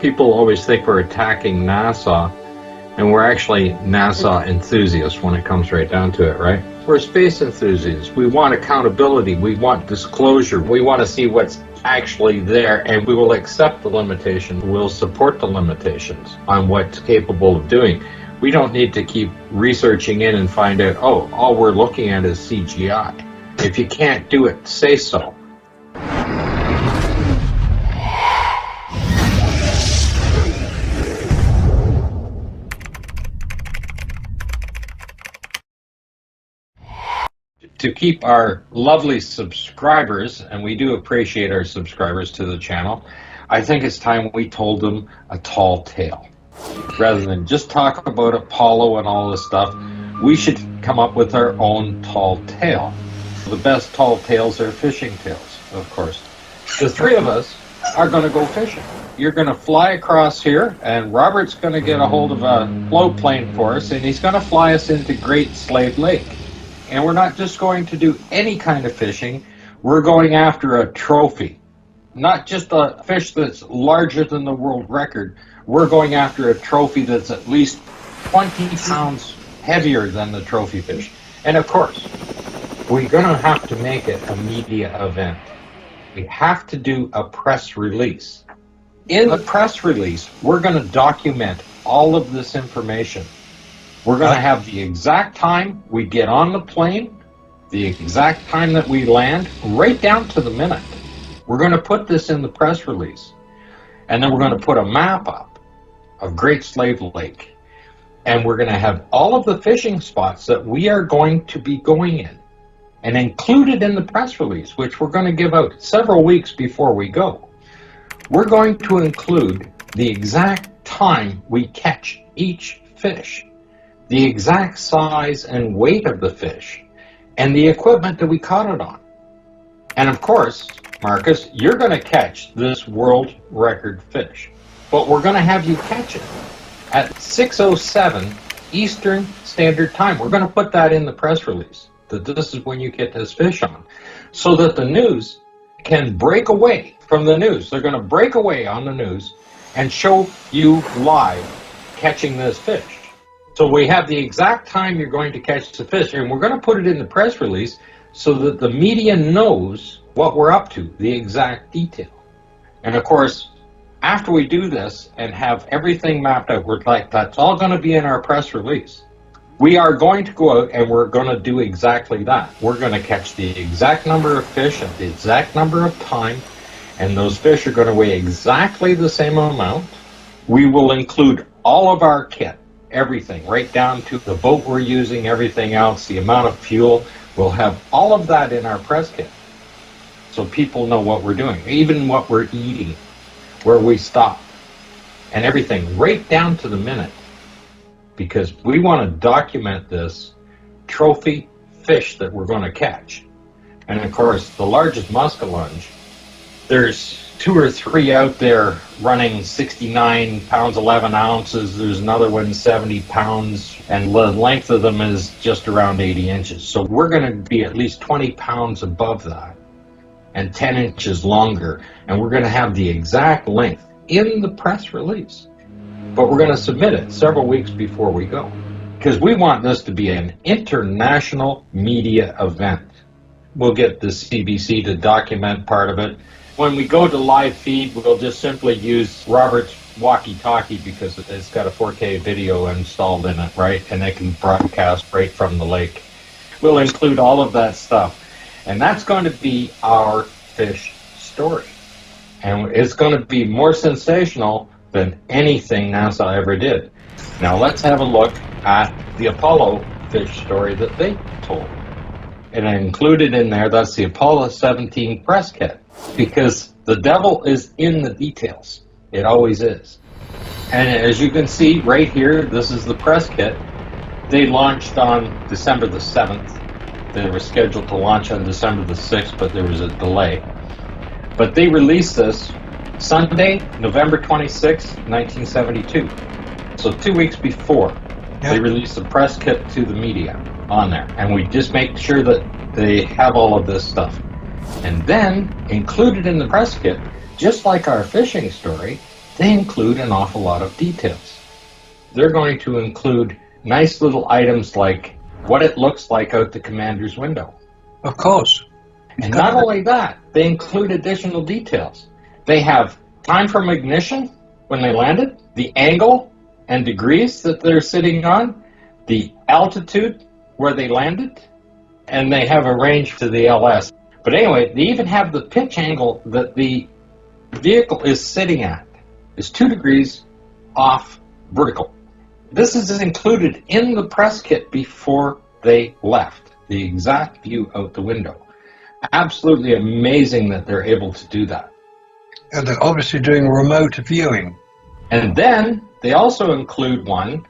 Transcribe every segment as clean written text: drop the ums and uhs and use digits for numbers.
People always think we're attacking NASA, and we're actually NASA enthusiasts when it comes right down to it, right? We're space enthusiasts. We want accountability. We want disclosure. We want to see what's actually there, and we will accept the limitations. We'll support the limitations on what's capable of doing. We don't need to keep researching in and find out, oh, all we're looking at is CGI. If you can't do it, say so. To keep our lovely subscribers, and we do appreciate our subscribers to the channel, I think it's time we told them a tall tale. Rather than just talk about Apollo and all this stuff, we should come up with our own tall tale. The best tall tales are fishing tales, of course. The three of us are going to go fishing. You're going to fly across here, and Robert's going to get a hold of a float plane for us, and he's going to fly us into Great Slave Lake. And we're not just going to do any kind of fishing, we're going after a trophy. Not just a fish that's larger than the world record, we're going after a trophy that's at least 20 pounds heavier than the trophy fish. And of course, we're going to have to make it a media event. We have to do a press release. In the press release, we're going to document all of this information. We're going to have the exact time we get on the plane, the exact time that we land, right down to the minute. We're going to put this in the press release. And then we're going to put a map up of Great Slave Lake. And we're going to have all of the fishing spots that we are going to be going in. And included in the press release, which we're going to give out several weeks before we go, we're going to include the exact time we catch each fish, the exact size and weight of the fish, and the equipment that we caught it on. And of course, Marcus, you're going to catch this world record fish, but we're going to have you catch it at 6:07 Eastern Standard Time. We're going to put that in the press release, that this is when you get this fish on, so that the news can break away from the news. They're going to break away on the news and show you live catching this fish. So we have the exact time you're going to catch the fish, and we're going to put it in the press release so that the media knows what we're up to, the exact detail. And of course, after we do this and have everything mapped out, we're like, that's all going to be in our press release. We are going to go out and we're going to do exactly that. We're going to catch the exact number of fish at the exact number of time, and those fish are going to weigh exactly the same amount. We will include all of our kit, everything, right down to the boat we're using, everything else, the amount of fuel. We'll have all of that in our press kit, so people know what we're doing, even what we're eating, where we stop, and everything, right down to the minute, because we want to document this trophy fish that we're going to catch. And of course, the largest muskellunge, there's 2 or 3 out there running 69 pounds 11 ounces. There's another one 70 pounds, and the length of them is just around 80 inches. So we're going to be at least 20 pounds above that and 10 inches longer, and we're going to have the exact length in the press release. But we're going to submit it several weeks before we go, because we want this to be an international media event. We'll get the CBC to document part of it. When we go to live feed, we'll just simply use Robert's walkie-talkie because it's got a 4K video installed in it, right? And it can broadcast right from the lake. We'll include all of that stuff. And that's going to be our fish story. And it's going to be more sensational than anything NASA ever did. Now let's have a look at the Apollo fish story that they told. And I included in there, that's the Apollo 17 press kit, because the devil is in the details. It always is. And as you can see right here, this is the press kit. They launched on December the 7th. They were scheduled to launch on December the 6th, but there was a delay. But they released this Sunday, November 26, 1972. So 2 weeks before, they released the press kit to the media on there. And we just make sure that they have all of this stuff. And then, included in the press kit, just like our fishing story, they include an awful lot of details. They're going to include nice little items like what it looks like out the commander's window. Of course. And not only that, they include additional details. They have time from ignition when they landed, the angle and degrees that they're sitting on, the altitude where they landed, and they have a range to the LS. But anyway, they even have the pitch angle that the vehicle is sitting at is 2 degrees off vertical. This is included in the press kit before they left, the exact view out the window. Absolutely amazing that they're able to do that. And they're obviously doing remote viewing. And then they also include one,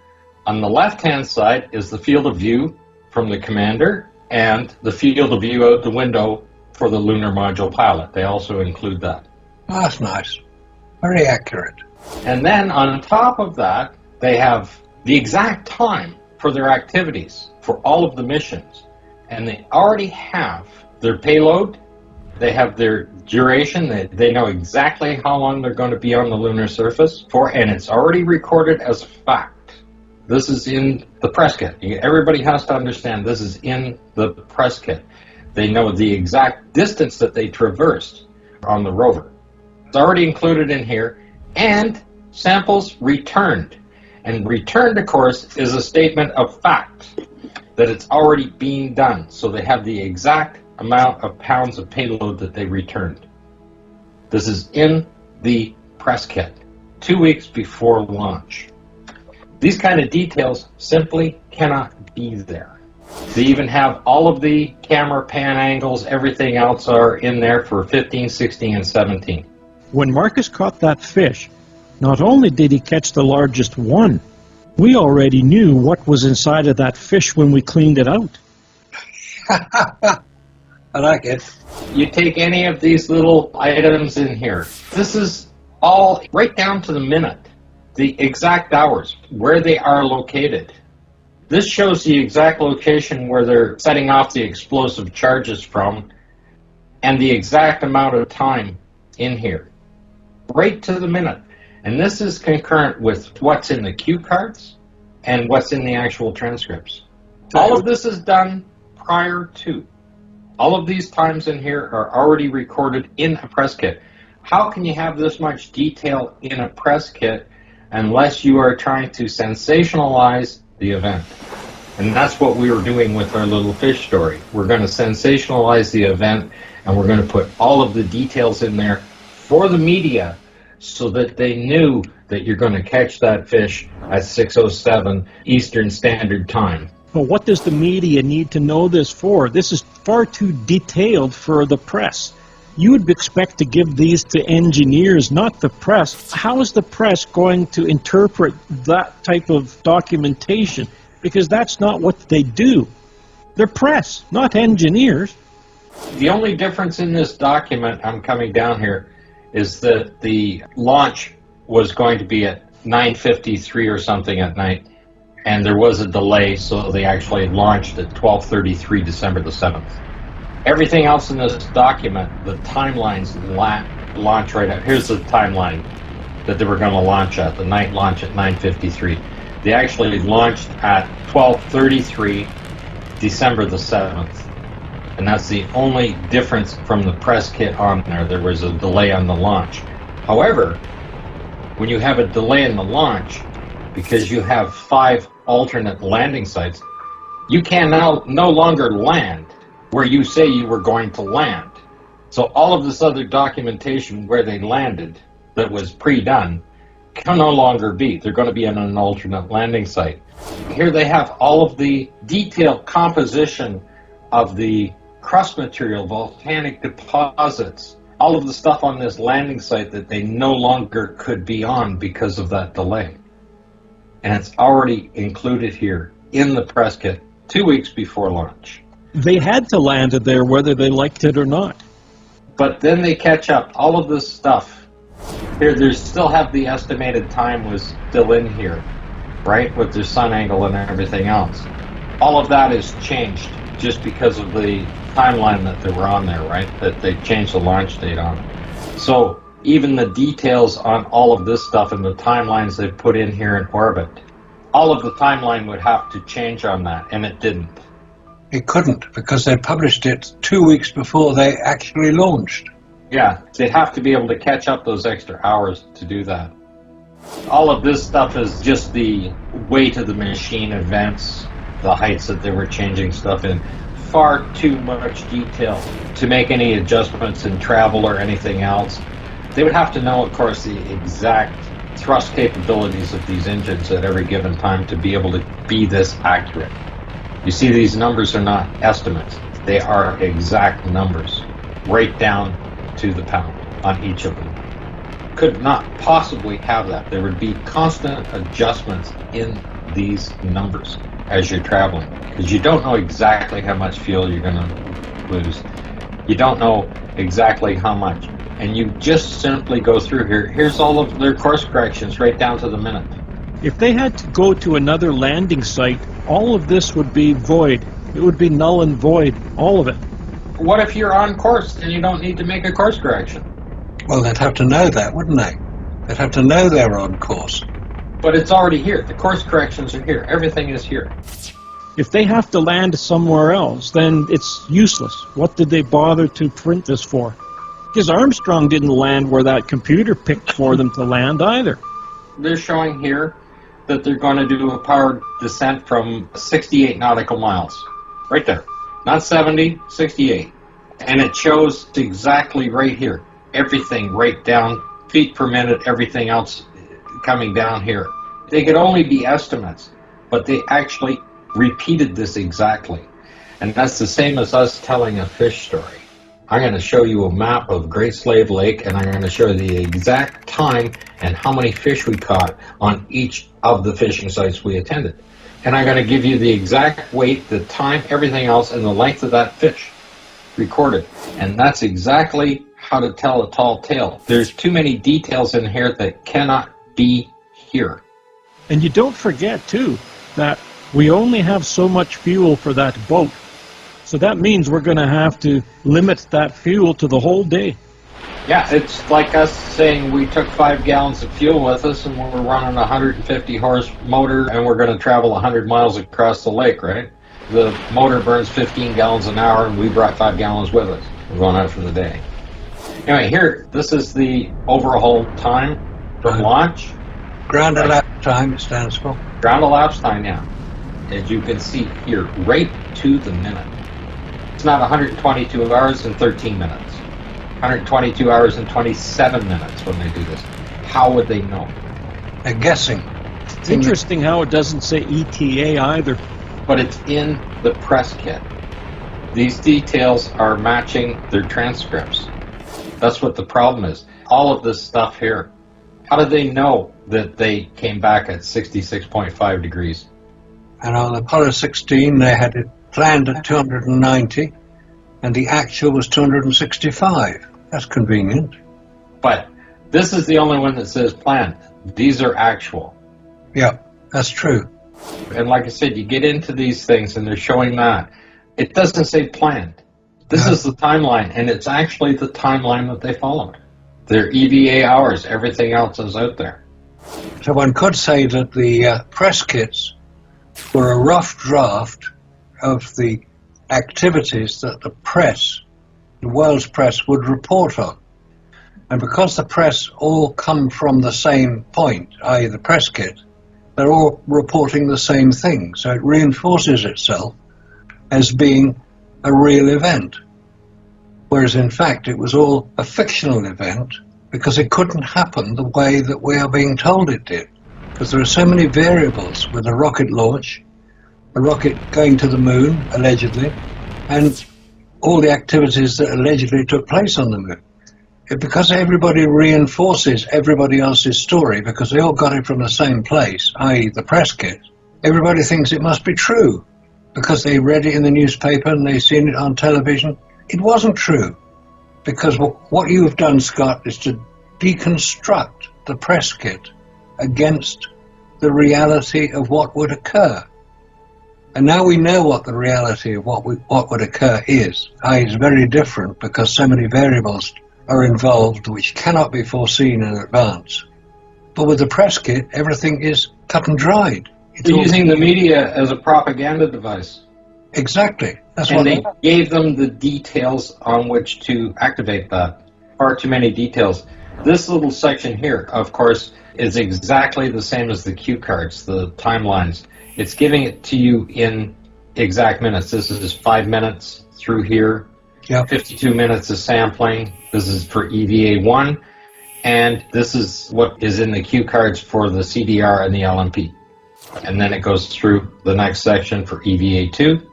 on the left-hand side is the field of view from the commander and the field of view out the window for the lunar module pilot. They also include that. Oh, that's nice. Very accurate. And then on top of that, they have the exact time for their activities, for all of the missions. And they already have their payload, they have their duration, they know exactly how long they're going to be on the lunar surface for, and it's already recorded as fact. This is in the press kit. Everybody has to understand this is in the press kit. They know the exact distance that they traversed on the rover. It's already included in here, and samples returned. And returned, of course, is a statement of fact that it's already being done. So they have the exact amount of pounds of payload that they returned. This is in the press kit, 2 weeks before launch. These kind of details simply cannot be there. They even have all of the camera pan angles, everything else are in there for 15, 16, and 17. When Marcus caught that fish, not only did he catch the largest one, we already knew what was inside of that fish when we cleaned it out. I like it. You take any of these little items in here. This is all right down to the minute. The exact hours, where they are located. This shows the exact location where they're setting off the explosive charges from and the exact amount of time in here. Right to the minute. And this is concurrent with what's in the cue cards and what's in the actual transcripts. All of this is done prior to. All of these times in here are already recorded in a press kit. How can you have this much detail in a press kit unless you are trying to sensationalize the event? And that's what we were doing with our little fish story. We're going to sensationalize the event, and we're going to put all of the details in there for the media so that they knew that you're going to catch that fish at 6:07 Eastern Standard Time. Well, what does the media need to know this for? This is far too detailed for the press. You would expect to give these to engineers, not the press. How is the press going to interpret that type of documentation? Because that's not what they do. They're press, not engineers. The only difference in this document, I'm coming down here, is that the launch was going to be at 9:53 or something at night, and there was a delay, so they actually launched at 12:33 December the 7th. Everything else in this document, the timelines launch right out. Here's the timeline that they were going to launch at, the night launch at 9:53. They actually launched at 12:33 December the 7th. And that's the only difference from the press kit on there. There was a delay on the launch. However, when you have a delay in the launch, because you have 5 alternate landing sites, you can now no longer land where you say you were going to land. So all of this other documentation where they landed that was pre-done can no longer be. They're going to be on an alternate landing site. Here they have all of the detailed composition of the crust material, volcanic deposits, all of the stuff on this landing site that they no longer could be on because of that delay. And it's already included here in the press kit 2 weeks before launch. They had to land it there whether they liked it or not. But then they catch up. All of this stuff here, they still have the estimated time was still in here, right, with their sun angle and everything else. All of that is changed just because of the timeline that they were on there, right, that they changed the launch date on. So even the details on all of this stuff and the timelines they've put in here in orbit, all of the timeline would have to change on that, and it didn't. It couldn't, because they published it 2 weeks before they actually launched. Yeah, they'd have to be able to catch up those extra hours to do that. All of this stuff is just the weight of the machine events, the heights that they were changing stuff in. Far too much detail to make any adjustments in travel or anything else. They would have to know, of course, the exact thrust capabilities of these engines at every given time to be able to be this accurate. You see, these numbers are not estimates. They are exact numbers, right down to the pound on each of them. Could not possibly have that. There would be constant adjustments in these numbers as you're traveling, because you don't know exactly how much fuel you're going to lose. You don't know exactly how much. And you just simply go through here. Here's all of their course corrections right down to the minute. If they had to go to another landing site, all of this would be void. It would be null and void, all of it. What if you're on course and you don't need to make a course correction? Well, they'd have to know that, wouldn't they? They'd have to know they're on course. But it's already here. The course corrections are here. Everything is here. If they have to land somewhere else, then it's useless. What did they bother to print this for? Because Armstrong didn't land where that computer picked for them to land either. They're showing here that they're going to do a powered descent from 68 nautical miles. Right there. Not 70, 68. And it shows exactly right here. Everything right down, feet per minute, everything else coming down here. They could only be estimates, but they actually repeated this exactly. And that's the same as us telling a fish story. I'm going to show you a map of Great Slave Lake, and I'm going to show you the exact time and how many fish we caught on each of the fishing sites we attended. And I'm going to give you the exact weight, the time, everything else, and the length of that fish recorded. And that's exactly how to tell a tall tale. There's too many details in here that cannot be here. And you don't forget, too, that we only have so much fuel for that boat. So that means we're going to have to limit that fuel to the whole day. Yeah, it's like us saying we took 5 gallons of fuel with us and we're running a 150 horse motor and we're going to travel 100 miles across the lake, right? The motor burns 15 gallons an hour and we brought 5 gallons with us. We're going out for the day. Anyway, here, this is the overhaul time from launch. Ground elapsed time, it stands for. Ground elapsed time, yeah. As you can see here, right to the minute. It's not 122 hours and 13 minutes. 122 hours and 27 minutes when they do this. How would they know? They're guessing. It's interesting how it doesn't say ETA either. But it's in the press kit. These details are matching their transcripts. That's what the problem is. All of this stuff here. How did they know that they came back at 66.5 degrees? And on Apollo 16, they had it planned at 290, and the actual was 265. That's convenient. But this is the only one that says planned. These are actual. Yeah, that's true. And like I said, you get into these things and they're showing that. It doesn't say planned. This is the timeline, and it's actually the timeline that they followed. Their EVA hours, everything else is out there. So one could say that the press kits were a rough draft of the activities that the press, the world's press, would report on. And because the press all come from the same point, i.e. the press kit, they're all reporting the same thing. So it reinforces itself as being a real event. Whereas in fact it was all a fictional event because it couldn't happen the way that we are being told it did. Because there are so many variables with a rocket launch, a rocket going to the moon, allegedly, and all the activities that allegedly took place on the moon. Because everybody reinforces everybody else's story, because they all got it from the same place, i.e. the press kit, everybody thinks it must be true, because they read it in the newspaper and they've seen it on television. It wasn't true, because what you have done, Scott, is to deconstruct the press kit against the reality of what would occur. And now we know what the reality of what would occur is. It's very different because so many variables are involved which cannot be foreseen in advance. But with the press kit, everything is cut and dried. They're using the media as a propaganda device. Exactly. That's And what they gave them the details on which to activate that. Far too many details. This little section here, of course, is exactly the same as the cue cards, the timelines. It's giving it to you in exact minutes. This is 5 minutes through here. Yep. 52 minutes of sampling. This is for EVA1. And this is what is in the cue cards for the CDR and the LMP. And then it goes through the next section for EVA2.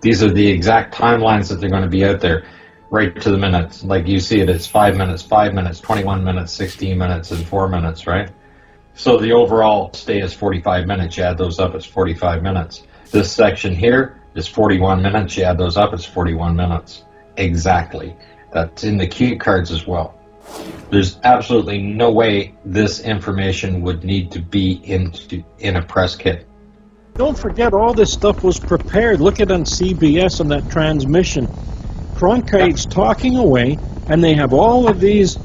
These are the exact timelines that they're going to be out there, right to the minutes. Like you see it, it's 5 minutes, 21 minutes, 16 minutes, and 4 minutes, right? So the overall stay is 45 minutes. You add those up, it's 45 minutes. This section here is 41 minutes. You add those up, it's 41 minutes. Exactly. That's in the cue cards as well. There's absolutely no way this information would need to be in a press kit. Don't forget, all this stuff was prepared. Look at on CBS on that transmission. Cronkites talking away, and they have all of these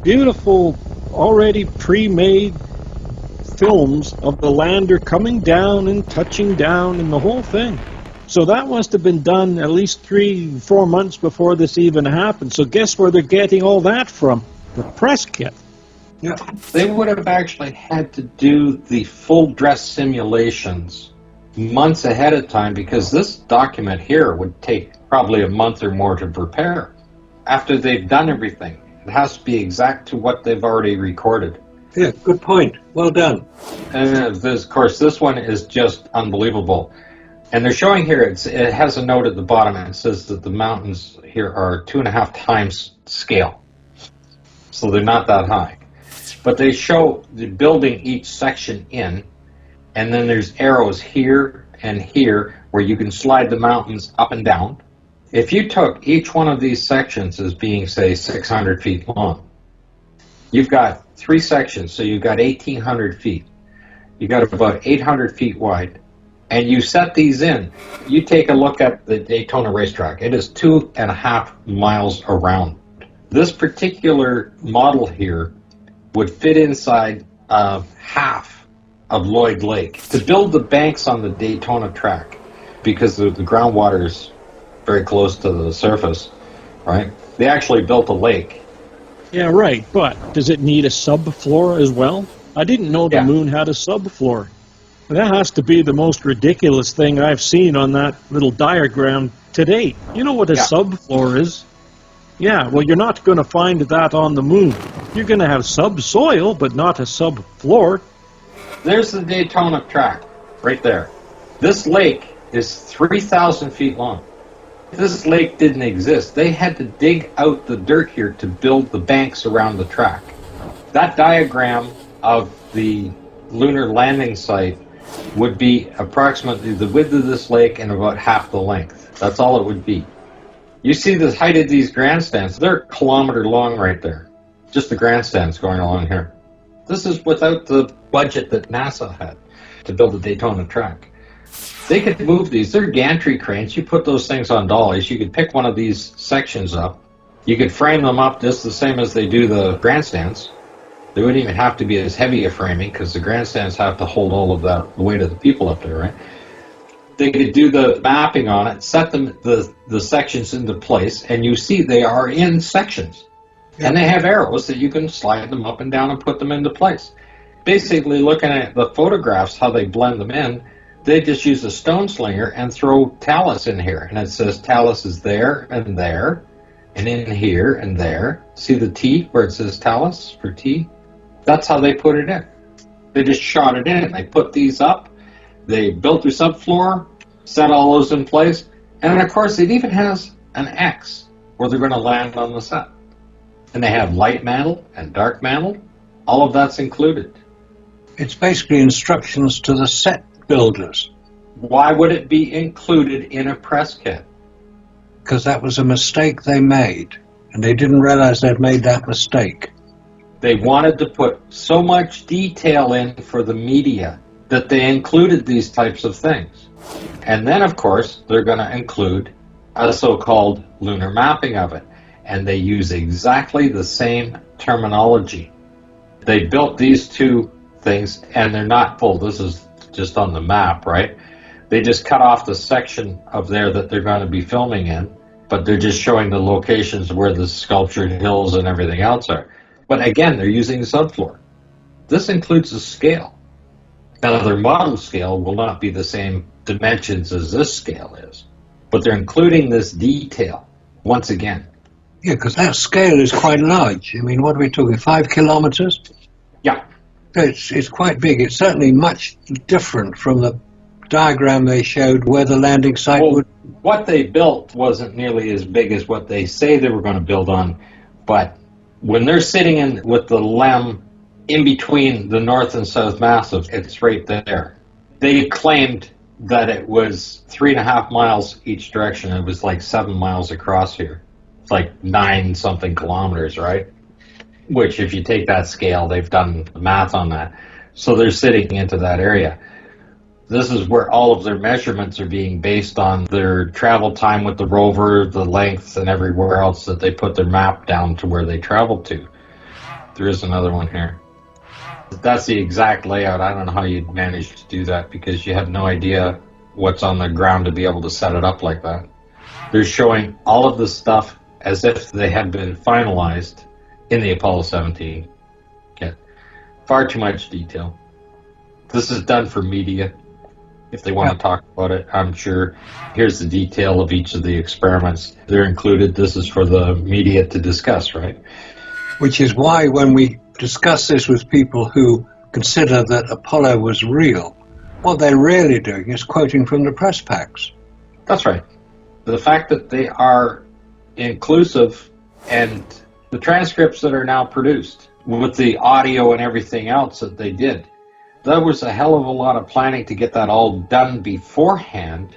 beautiful, already pre-made films of the lander coming down and touching down and the whole thing. So that must have been done at least 3-4 months before this even happened. So guess where they're getting all that from? The press kit. Yeah. They would have actually had to do the full dress simulations months ahead of time, because this document here would take probably a month or more to prepare. After they've done everything, it has to be exact to what they've already recorded. Yeah, good point. Well done. And of course, this one is just unbelievable. And they're showing here, it has a note at the bottom, and it says that the mountains here are 2.5 times scale. So they're not that high. But they show the building each section in, and then there's arrows here and here where you can slide the mountains up and down. If you took each one of these sections as being, say, 600 feet long, you've got 3 sections, so you've got 1,800 feet. You've got about 800 feet wide. And you set these in. You take a look at the Daytona racetrack. It is 2.5 miles around. This particular model here would fit inside half of Lloyd Lake. To build the banks on the Daytona track, because the groundwater is very close to the surface, right? They actually built a lake. Yeah, right. But does it need a subfloor as well? I didn't know the moon had a subfloor. That has to be the most ridiculous thing I've seen on that little diagram to date. You know what a subfloor is? Yeah, well, you're not going to find that on the moon. You're going to have subsoil, but not a subfloor. There's the Daytona track, right there. This lake is 3,000 feet long. This lake didn't exist. They had to dig out the dirt here to build the banks around the track. That diagram of the lunar landing site would be approximately the width of this lake and about half the length. That's all it would be. You see the height of these grandstands, they're a kilometer long right there. Just the grandstands going along here. This is without the budget that NASA had to build the Daytona track. They could move these. They're gantry cranes. You put those things on dollies. You could pick one of these sections up. You could frame them up just the same as they do the grandstands. They wouldn't even have to be as heavy a framing, because the grandstands have to hold all of that, the weight of the people up there, right? They could do the mapping on it, set them the sections into place, and you see they are in sections. Yeah. And they have arrows that you can slide them up and down and put them into place. Basically, looking at the photographs, how they blend them in, they just use a stone slinger and throw talus in here. And it says talus is there, and in here and there. See the T where it says talus for T? That's how they put it in. They just shot it in. They put these up. They built their subfloor, set all those in place. And then, of course, it even has an X where they're going to land on the set. And they have light mantle and dark mantle. All of that's included. It's basically instructions to the set builders. Why would it be included in a press kit? Because that was a mistake they made, and they didn't realize they'd made that mistake. They wanted to put so much detail in for the media that they included these types of things. And then, of course, they're going to include a so-called lunar mapping of it. and they use exactly the same terminology. They built these two things, and they're not full. This is just on the map, right? They just cut off the section of there that they're going to be filming in, but they're just showing the locations where the sculptured hills and everything else are. But again, they're using subfloor. This includes the scale. Now, their model scale will not be the same dimensions as this scale is, but they're including this detail once again. Yeah, because that scale is quite large. I mean, what are we talking, 5 kilometers? Yeah. It's quite big. It's certainly much different from the diagram they showed where the landing site would... What they built wasn't nearly as big as what they say they were going to build on, but when they're sitting in with the LEM in between the north and south massive, it's right there. They claimed that it was 3.5 miles each direction. It was like 7 miles across here. It's like 9 something kilometers, right? Which, if you take that scale, they've done the math on that. So they're sitting into that area. This is where all of their measurements are being based on their travel time with the rover, the length, and everywhere else that they put their map down to where they traveled to. There is another one here. That's the exact layout. I don't know how you'd manage to do that because you have no idea what's on the ground to be able to set it up like that. They're showing all of the stuff as if they had been finalized in the Apollo 17 kit. Far too much detail. This is done for media. If they want to talk about it, I'm sure. Here's the detail of each of the experiments. They're included. This is for the media to discuss, right? Which is why when we discuss this with people who consider that Apollo was real, what they're really doing is quoting from the press packs. That's right. The fact that they are inclusive and the transcripts that are now produced with the audio and everything else that they did, there was a hell of a lot of planning to get that all done beforehand.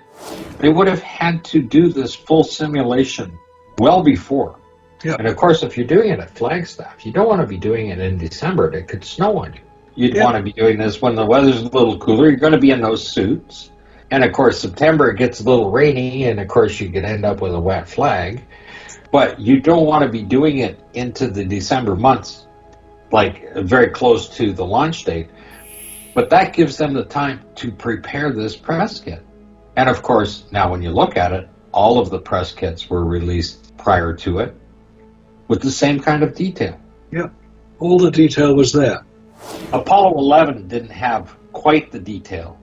They would have had to do this full simulation well before. Yep. And of course, if you're doing it at Flagstaff, you don't want to be doing it in December. It could snow on you. You'd want to be doing this when the weather's a little cooler. You're going to be in those suits. And of course, September it gets a little rainy, and of course you could end up with a wet flag. But you don't want to be doing it into the December months, like very close to the launch date. But that gives them the time to prepare this press kit. And of course, now when you look at it, all of the press kits were released prior to it with the same kind of detail. Yeah, all the detail was there. Apollo 11 didn't have quite the detail.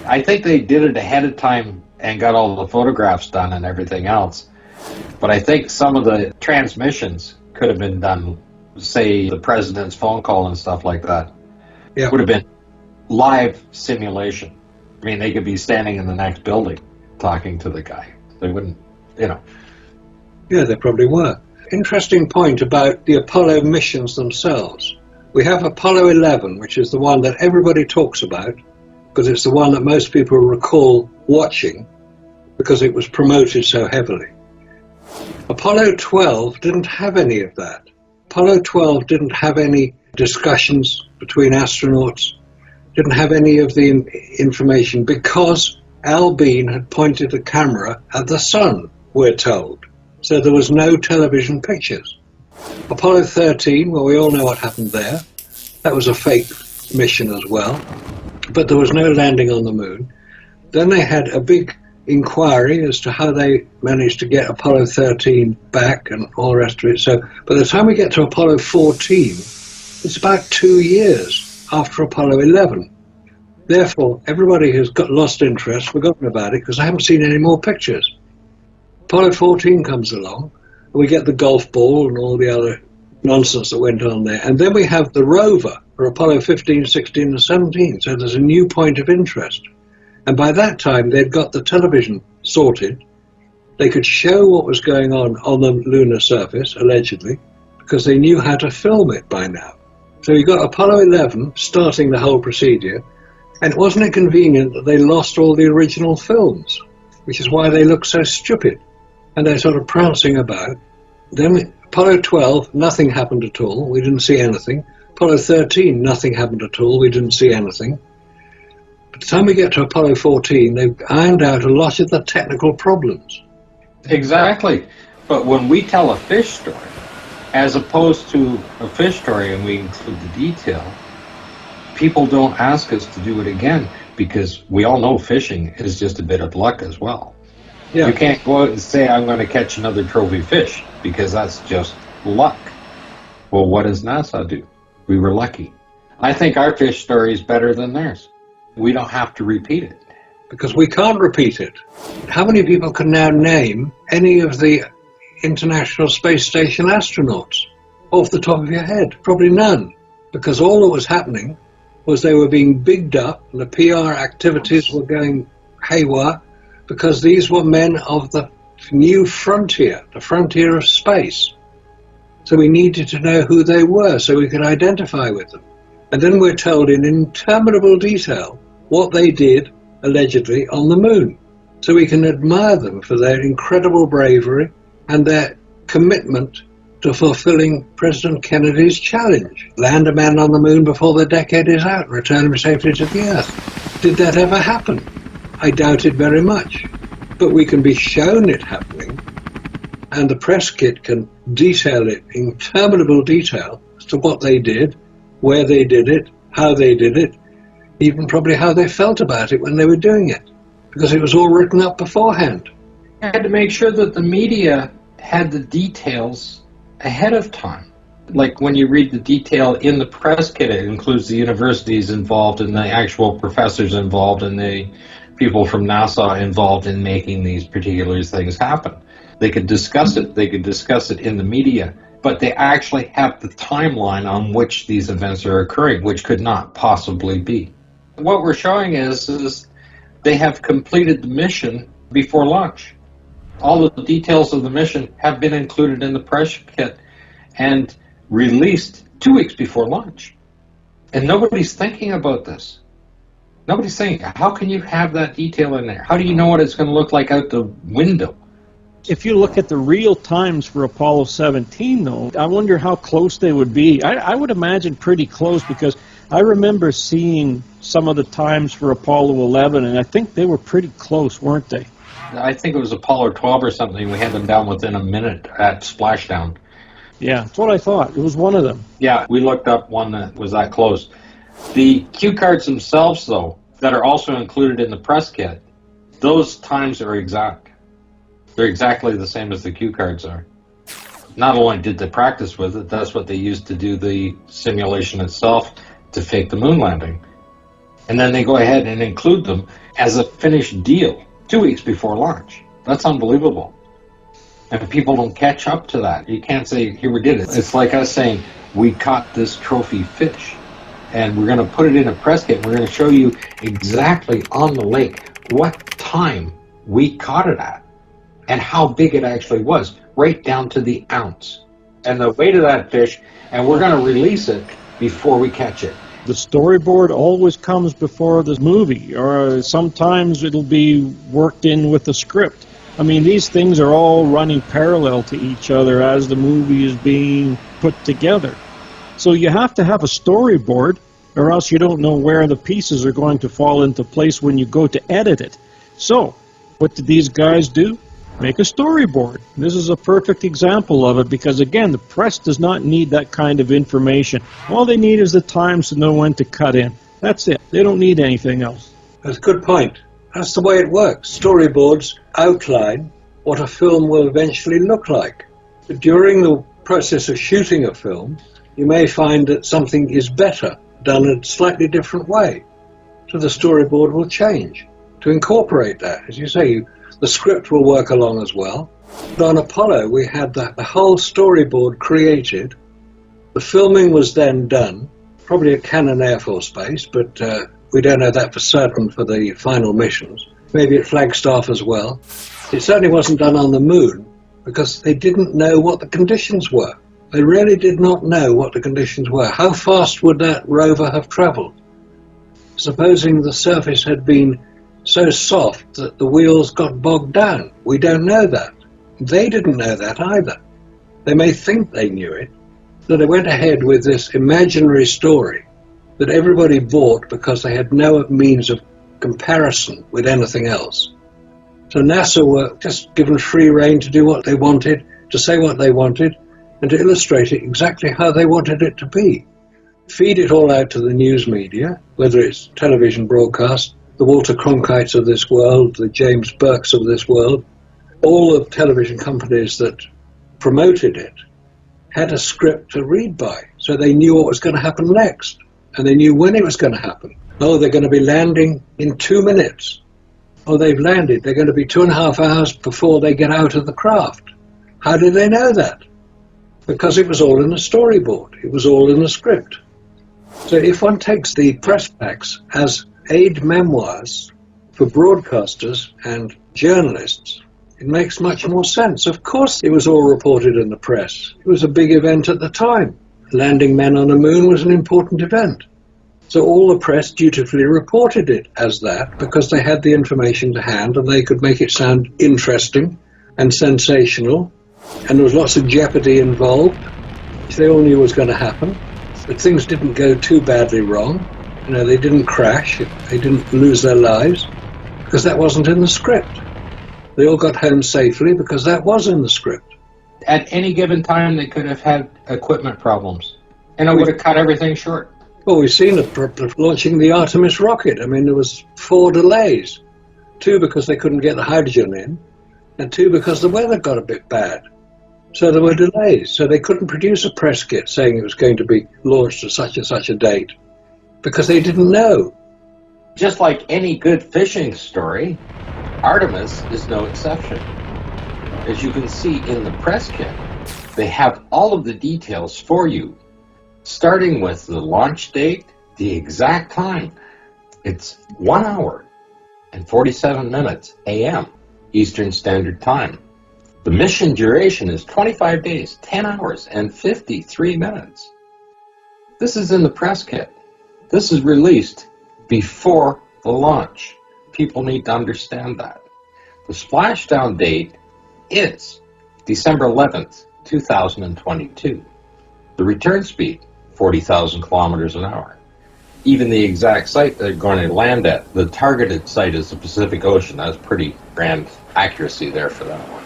I think they did it ahead of time and got all the photographs done and everything else. But I think some of the transmissions could have been done, say the president's phone call and stuff like that. Yeah. Would have been live simulation. I mean, they could be standing in the next building talking to the guy. They wouldn't, Yeah, they probably were. Interesting point about the Apollo missions themselves. We have Apollo 11, which is the one that everybody talks about, because it's the one that most people recall watching, because it was promoted so heavily. Apollo 12 didn't have any of that. Apollo 12 didn't have any discussions between astronauts, didn't have any of the information, because Al Bean had pointed a camera at the sun, we're told. So there was no television pictures. Apollo 13, well, we all know what happened there. That was a fake mission as well, but there was no landing on the moon. Then they had a big inquiry as to how they managed to get Apollo 13 back and all the rest of it. So by the time we get to Apollo 14, it's about 2 years after Apollo 11. Therefore, everybody has got lost interest, forgotten about it, because I haven't seen any more pictures. Apollo 14 comes along, and we get the golf ball and all the other nonsense that went on there. And then we have the rover for Apollo 15, 16, and 17. So there's a new point of interest. And by that time, they'd got the television sorted. They could show what was going on the lunar surface, allegedly, because they knew how to film it by now. So you got Apollo 11 starting the whole procedure, and wasn't it convenient that they lost all the original films, which is why they look so stupid, and they're sort of prancing about. Then Apollo 12, nothing happened at all, we didn't see anything. Apollo 13, nothing happened at all, we didn't see anything. By the time we get to Apollo 14, they've ironed out a lot of the technical problems. Exactly. But when we tell a fish story, as opposed to a fish story and we include the detail, people don't ask us to do it again because we all know fishing is just a bit of luck as well. Yeah. You can't go out and say, I'm going to catch another trophy fish, because that's just luck. Well, what does NASA do? We were lucky. I think our fish story is better than theirs. We don't have to repeat it. Because we can't repeat it. How many people can now name any of the International Space Station astronauts off the top of your head? Probably none. Because all that was happening was they were being bigged up, and the PR activities were going haywire, because these were men of the new frontier, the frontier of space. So we needed to know who they were so we could identify with them. And then we're told in interminable detail what they did, allegedly, on the moon. So we can admire them for their incredible bravery and their commitment to fulfilling President Kennedy's challenge. Land a man on the moon before the decade is out and return him safely to the Earth. Did that ever happen? I doubt it very much. But we can be shown it happening, and the press kit can detail it in interminable detail as to what they did, where they did it, how they did it, even probably how they felt about it when they were doing it, because it was all written up beforehand. I had to make sure that the media had the details ahead of time. Like when you read the detail in the press kit, it includes the universities involved and the actual professors involved and the people from NASA involved in making these particular things happen. They could discuss it. They could discuss it in the media, but they actually have the timeline on which these events are occurring, which could not possibly be. What we're showing is they have completed the mission before launch. All of the details of the mission have been included in the press kit and released 2 weeks before launch. And nobody's thinking about this. Nobody's saying, how can you have that detail in there? How do you know what it's going to look like out the window? If you look at the real times for Apollo 17, though, I wonder how close they would be. I would imagine pretty close, because I remember seeing some of the times for Apollo 11, and I think they were pretty close, weren't they? I think it was Apollo 12 or something. We had them down within a minute at splashdown. Yeah, that's what I thought. It was one of them. Yeah, we looked up one that was that close. The cue cards themselves, though, that are also included in the press kit, those times are exact. They're exactly the same as the cue cards are. Not only did they practice with it, that's what they used to do the simulation itself to fake the moon landing. And then they go ahead and include them as a finished deal 2 weeks before launch. That's unbelievable. And people don't catch up to that. You can't say, here we did it. It's like us saying, we caught this trophy fish. And we're going to put it in a press kit. We're going to show you exactly on the lake what time we caught it at and how big it actually was, right down to the ounce and the weight of that fish. And we're going to release it before we catch it. The storyboard always comes before the movie, or sometimes it'll be worked in with the script. I mean, these things are all running parallel to each other as the movie is being put together. So you have to have a storyboard, or else you don't know where the pieces are going to fall into place when you go to edit it. So, what did these guys do? Make a storyboard. This is a perfect example of it, because again, the press does not need that kind of information. All they need is the times to know when to cut in. That's it. They don't need anything else. That's a good point. That's the way it works. Storyboards outline what a film will eventually look like. But during the process of shooting a film, you may find that something is better, done a slightly different way. So the storyboard will change to incorporate that. As you say, the script will work along as well. But on Apollo, we had the whole storyboard created. The filming was then done, probably at Cannon Air Force Base, but we don't know that for certain for the final missions. Maybe at Flagstaff as well. It certainly wasn't done on the moon, because they didn't know what the conditions were. They really did not know what the conditions were. How fast would that rover have traveled? Supposing the surface had been so soft that the wheels got bogged down. We don't know that. They didn't know that either. They may think they knew it, so they went ahead with this imaginary story that everybody bought because they had no means of comparison with anything else. So NASA were just given free rein to do what they wanted, to say what they wanted and to illustrate it exactly how they wanted it to be. Feed it all out to the news media, whether it's television broadcast, the Walter Cronkites of this world, the James Burkes of this world. All the television companies that promoted it had a script to read by, so they knew what was going to happen next, and they knew when it was going to happen. Oh, they're going to be landing in 2 minutes. Oh, they've landed. They're going to be 2.5 hours before they get out of the craft. How did they know that? Because it was all in the storyboard. It was all in the script. So if one takes the press packs as aid memoirs for broadcasters and journalists, it makes much more sense. Of course it was all reported in the press. It was a big event at the time. Landing men on the moon was an important event. So all the press dutifully reported it as that because they had the information to hand and they could make it sound interesting and sensational, and there was lots of jeopardy involved, which they all knew was going to happen. But things didn't go too badly wrong. You know, they didn't crash, they didn't lose their lives, because that wasn't in the script. They all got home safely because that was in the script. At any given time, they could have had equipment problems, and it would have cut everything short. Well, we've seen it launching the Artemis rocket. I mean, there was 4 delays. 2 because they couldn't get the hydrogen in, and 2 because the weather got a bit bad. So there were delays. So they couldn't produce a press kit saying it was going to be launched at such and such a date, because they didn't know. Just like any good fishing story, Artemis is no exception. As you can see in the press kit, they have all of the details for you, starting with the launch date, the exact time. It's 1 hour and 47 minutes a.m. Eastern Standard Time. The mission duration is 25 days, 10 hours, and 53 minutes. This is in the press kit. This is released before the launch. People need to understand that. The splashdown date is December 11th, 2022. The return speed, 40,000 kilometers an hour. Even the exact site they're going to land at, the targeted site is the Pacific Ocean. That's pretty grand accuracy there for that one.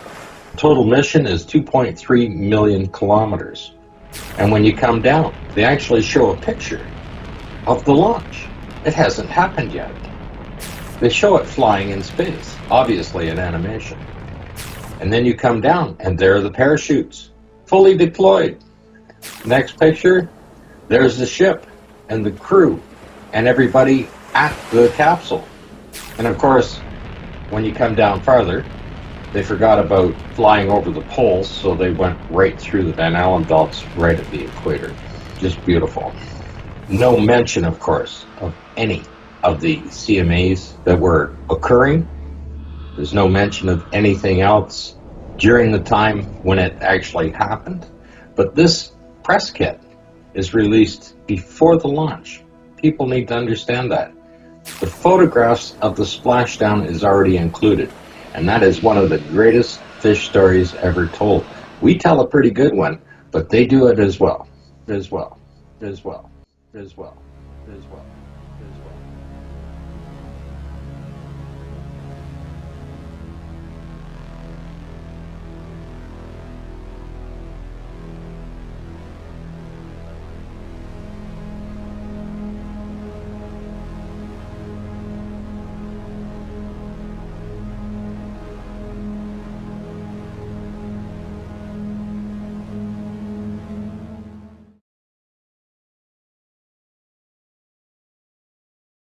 Total mission is 2.3 million kilometers. And when you come down, they actually show a picture of the launch. It hasn't happened yet. They show it flying in space, obviously an animation. And then you come down, and there are the parachutes, fully deployed. Next picture, there's the ship and the crew and everybody at the capsule. And of course, when you come down farther, they forgot about flying over the poles, so they went right through the Van Allen belts right at the equator. Just beautiful. No mention, of course, of any of the CMAs that were occurring. There's no mention of anything else during the time when it actually happened. But this press kit is released before the launch. People need to understand that. The photographs of the splashdown is already included, and that is one of the greatest fish stories ever told. We tell a pretty good one, but they do it as well, as well, as well, as well, as well.